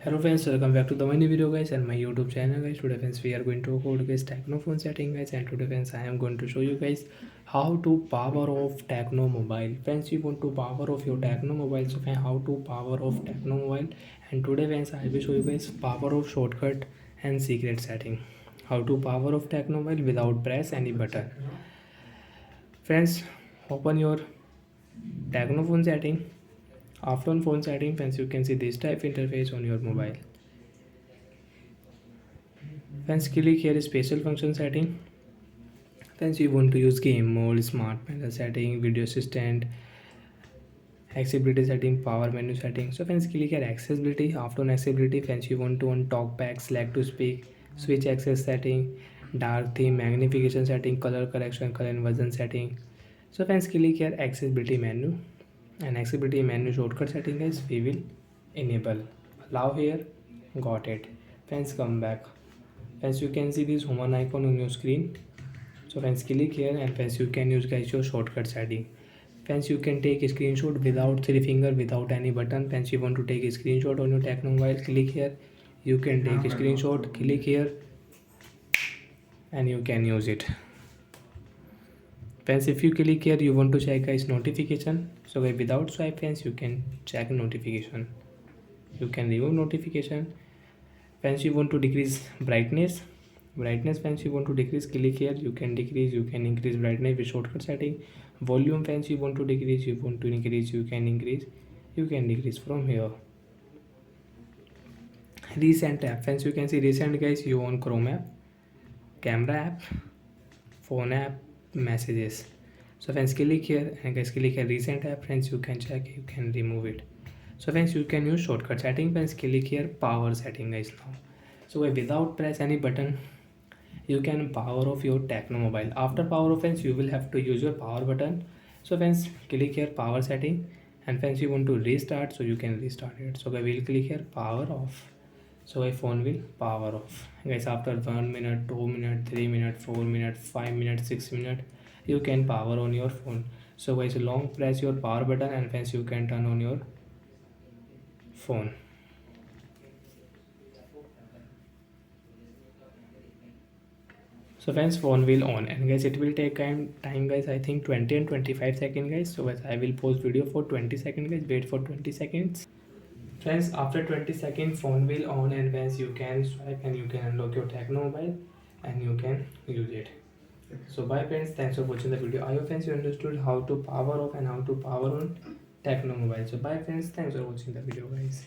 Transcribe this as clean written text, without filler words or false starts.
Hello friends, welcome back to the new video guys and my YouTube channel guys. Today friends we are going to go to guys Tecno phone setting guys, and today friends I am going to show you guys how to power off Tecno mobile. Friends, you want to power off your Tecno mobile, so friends, how to power off Tecno mobile. And today friends I will show you guys power off shortcut and secret setting. How to power off Tecno mobile without press any button. Friends, open your Tecno phone setting. After on phone setting friends, you can see this type interface on your mobile. Friends, click here special function setting. Friends, you want to use game mode, smart panel setting, video assistant, accessibility setting, power menu setting. So friends, click here accessibility. After on accessibility friends, you want to on talkback, select to speak, switch access setting, dark theme, magnification setting, color correction, color inversion setting. So friends, click here accessibility menu, and accessibility menu shortcut setting guys we will enable. Allow here, got it. Friends, come back. As you can see this human icon on your screen. So friends, click here and friends you can use guys your shortcut setting. Friends, you can take a screenshot without three finger, without any button. Friends, you want to take a screenshot on your Tecno mobile, click here. You can take a screenshot, click here, and you can use it. Friends, if you click here, you want to check guys notification. So guys, without swipe friends, you can check notification. You can remove notification. Friends, you want to decrease brightness. Friends, you want to decrease, click here. You can decrease, you can increase brightness with shortcut setting. Volume friends, you want to decrease, you want to increase, you can increase, you can decrease from here. Recent app friends, you can see recent guys, you on Chrome app, camera app, phone app, messages. So friends, click here and guys click here recent app friends, you can check, you can remove it. So friends, you can use shortcut setting. Friends, click here power setting guys now. So without press any button, you can power off your Tecno mobile. After power off friends, you will have to use your power button. So friends, click here power setting, and friends you want to restart, so you can restart it. So I will click here power off. So my phone will power off guys. After 1 minute, 2 minute, 3 minute, 4 minute, 5 minute, 6 minute, you can power on your phone. So guys, long press your power button and friends you can turn on your phone. So friends, phone will on, and guys it will take time guys, I think 20 and 25 seconds guys. So guys, I will pause video for 20 seconds guys, wait for 20 seconds. Friends, after 20 seconds phone will on, and guys you can swipe and you can unlock your Tecno mobile and you can use it. So bye friends, thanks for watching the video. I hope friends you understood how to power off and how to power on Tecno mobile. So bye friends, thanks for watching the video guys.